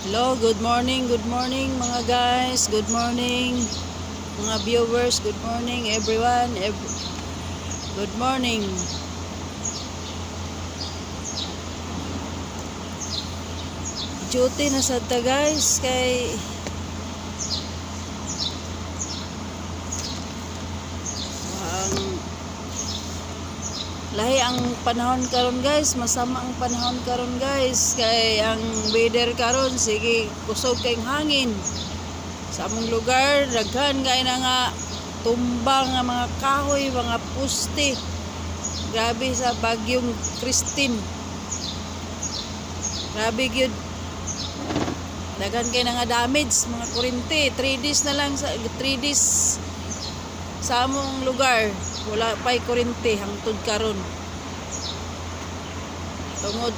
Hello, good morning mga guys. Good morning mga viewers. Good morning everyone. Good morning. Duty na sad ta guys kay ang lahi ang panahon karon guys, masama ang panahon karon guys kay ang weather karon sige kusog kayong hangin sa among lugar. Daghan kay na nga tumbang nga mga kahoy, mga puste. Grabe sa bagyong Christine, grabe gyud. Daghan kay na nga damage mga kuryente. 3 days na lang, 3 days sa among lugar wala pa'y kuryente hangtod karon tungod